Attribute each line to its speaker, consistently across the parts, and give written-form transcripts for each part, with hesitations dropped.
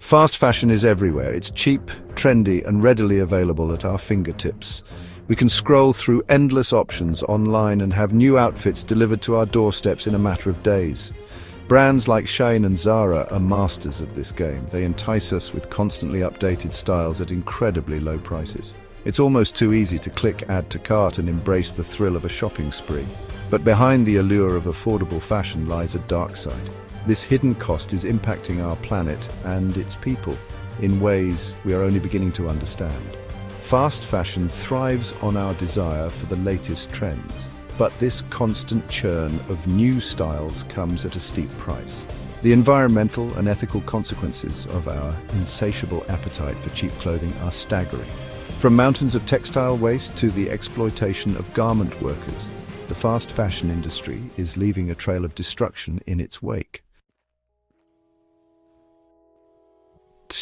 Speaker 1: Fast fashion is everywhere. It's cheap, trendy, and readily available at our fingertips. We can scroll through endless options online and have new outfits delivered to our doorsteps in a matter of days. Brands like Shein and Zara are masters of this game. They entice us with constantly updated styles at incredibly low prices. It's almost too easy to click add to cart and embrace the thrill of a shopping spree. But behind the allure of affordable fashion lies a dark side. This hidden cost is impacting our planet and its people in ways we are only beginning to understand. Fast fashion thrives on our desire for the latest trends, but this constant churn of new styles comes at a steep price. The environmental and ethical consequences of our insatiable appetite for cheap clothing are staggering. From mountains of textile waste to the exploitation of garment workers, the fast fashion industry is leaving a trail of destruction in its wake.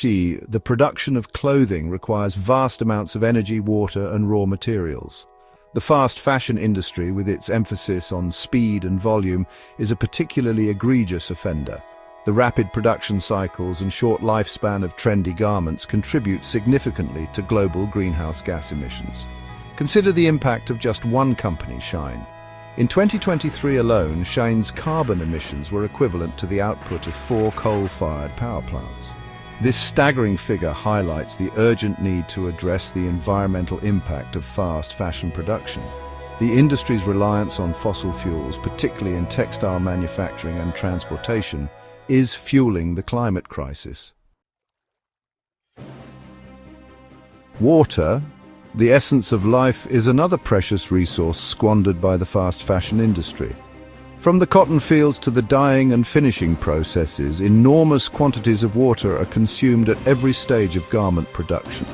Speaker 1: The production of clothing requires vast amounts of energy, water, and raw materials. The fast fashion industry, with its emphasis on speed and volume, is a particularly egregious offender. The rapid production cycles and short lifespan of trendy garments contribute significantly to global greenhouse gas emissions. Consider the impact of just one company, Shein. In 2023 alone, Shein's carbon emissions were equivalent to the output of 4 coal-fired power plants. This staggering figure highlights the urgent need to address the environmental impact of fast fashion production. The industry's reliance on fossil fuels, particularly in textile manufacturing and transportation, is fueling the climate crisis. Water, the essence of life, is another precious resource squandered by the fast fashion industry. From the cotton fields to the dyeing and finishing processes, enormous quantities of water are consumed at every stage of garment production.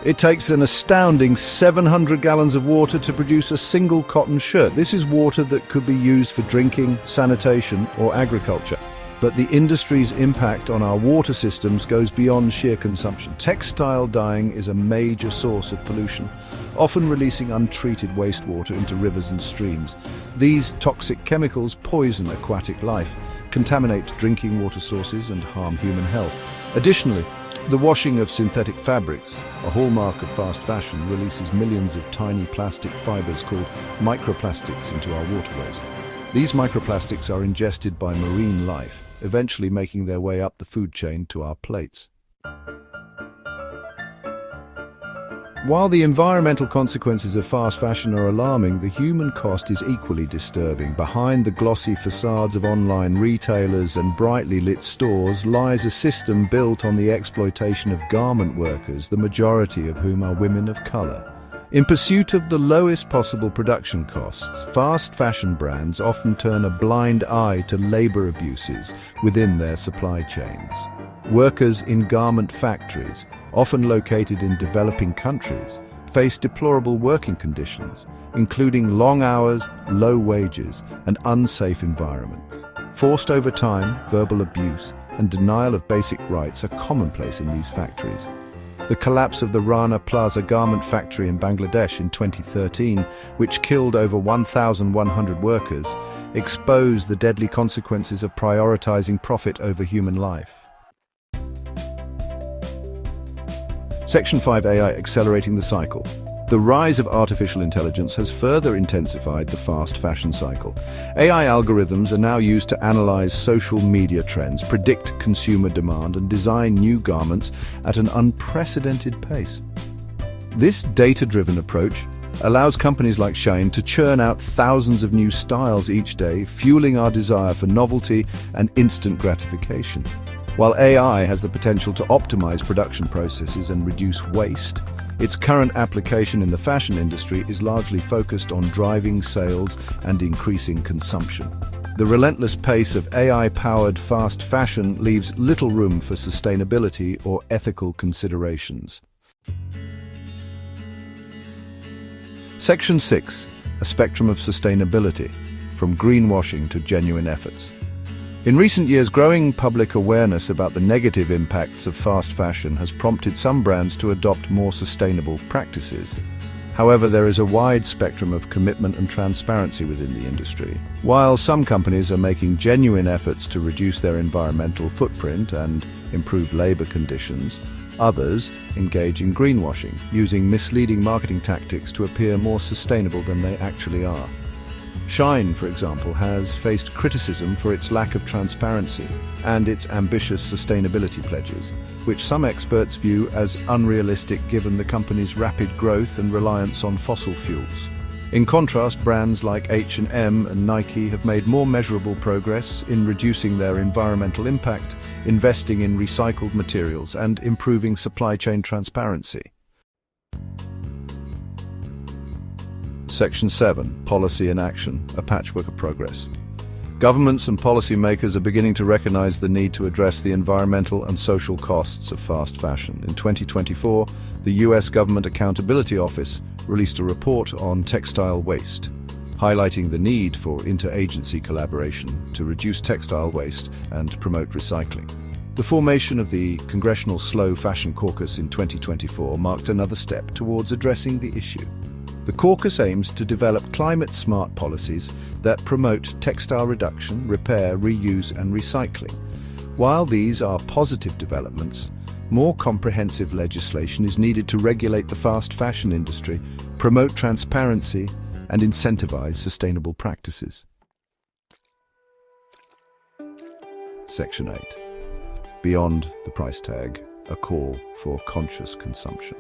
Speaker 1: It takes an astounding 700 gallons of water to produce a single cotton shirt. This is water that could be used for drinking, sanitation, or agriculture. But the industry's impact on our water systems goes beyond sheer consumption. Textile dyeing is a major source of pollution, often releasing untreated wastewater into rivers and streams. These toxic chemicals poison aquatic life, contaminate drinking water sources, and harm human health. Additionally, the washing of synthetic fabrics, a hallmark of fast fashion, releases millions of tiny plastic fibers called microplastics into our waterways. These microplastics are ingested by marine life, eventually making their way up the food chain to our plates. While the environmental consequences of fast fashion are alarming, the human cost is equally disturbing. Behind the glossy facades of online retailers and brightly lit stores lies a system built on the exploitation of garment workers, the majority of whom are women of color. In pursuit of the lowest possible production costs, fast fashion brands often turn a blind eye to labor abuses within their supply chains. Workers in garment factories, often located in developing countries, face deplorable working conditions, including long hours, low wages, and unsafe environments. Forced overtime, verbal abuse, and denial of basic rights are commonplace in these factories. The collapse of the Rana Plaza garment factory in Bangladesh in 2013, which killed over 1,100 workers, exposed the deadly consequences of prioritizing profit over human life. Section 5: AI accelerating the cycle. The rise of artificial intelligence has further intensified the fast fashion cycle. AI algorithms are now used to analyze social media trends, predict consumer demand, and design new garments at an unprecedented pace. This data-driven approach allows companies like Shein to churn out thousands of new styles each day, fueling our desire for novelty and instant gratification. While AI has the potential to optimize production processes and reduce waste, its current application in the fashion industry is largely focused on driving sales and increasing consumption. The relentless pace of AI-powered fast fashion leaves little room for sustainability or ethical considerations. Section 6: A spectrum of sustainability, from greenwashing to genuine efforts. In recent years, growing public awareness about the negative impacts of fast fashion has prompted some brands to adopt more sustainable practices. However, there is a wide spectrum of commitment and transparency within the industry. While some companies are making genuine efforts to reduce their environmental footprint and improve labor conditions, others engage in greenwashing, using misleading marketing tactics to appear more sustainable than they actually are. Shein, for example, has faced criticism for its lack of transparency and its ambitious sustainability pledges, which some experts view as unrealistic given the company's rapid growth and reliance on fossil fuels. In contrast, brands like H&M and Nike have made more measurable progress in reducing their environmental impact, investing in recycled materials, and improving supply chain transparency. Section 7. Policy and Action, a patchwork of progress. Governments and policymakers are beginning to recognize the need to address the environmental and social costs of fast fashion. In 2024, the US Government Accountability Office released a report on textile waste, highlighting the need for interagency collaboration to reduce textile waste and promote recycling. The formation of the Congressional Slow Fashion Caucus in 2024 marked another step towards addressing the issue. The caucus aims to develop climate-smart policies that promote textile reduction, repair, reuse, and recycling. While these are positive developments, more comprehensive legislation is needed to regulate the fast fashion industry, promote transparency, and incentivize sustainable practices. Section 8. Beyond the price tag, a call for conscious consumption.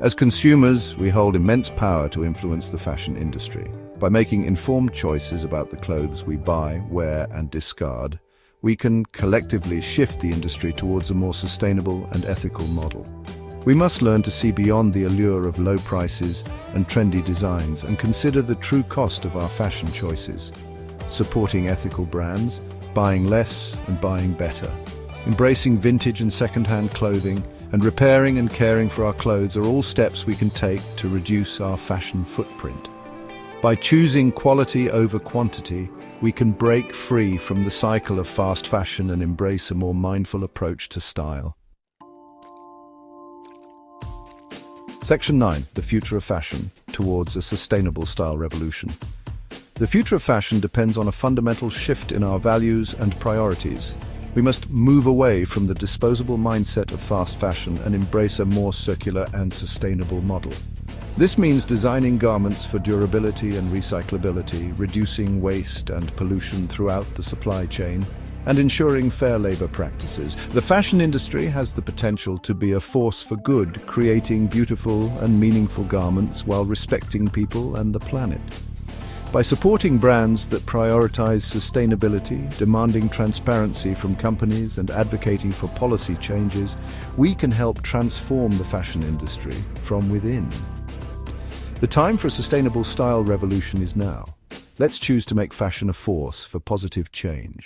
Speaker 1: As consumers, we hold immense power to influence the fashion industry. By making informed choices about the clothes we buy, wear, and discard, we can collectively shift the industry towards a more sustainable and ethical model. We must learn to see beyond the allure of low prices and trendy designs and consider the true cost of our fashion choices. Supporting ethical brands, buying less and buying better, embracing vintage and second-hand clothing, and repairing and caring for our clothes are all steps we can take to reduce our fashion footprint. By choosing quality over quantity, we can break free from the cycle of fast fashion and embrace a more mindful approach to style. Section 9. The future of fashion towards a sustainable style revolution. The future of fashion depends on a fundamental shift in our values and priorities. We must move away from the disposable mindset of fast fashion and embrace a more circular and sustainable model. This means designing garments for durability and recyclability, reducing waste and pollution throughout the supply chain, and ensuring fair labor practices. The fashion industry has the potential to be a force for good, creating beautiful and meaningful garments while respecting people and the planet. By supporting brands that prioritize sustainability, demanding transparency from companies, and advocating for policy changes, we can help transform the fashion industry from within. The time for a sustainable style revolution is now. Let's choose to make fashion a force for positive change.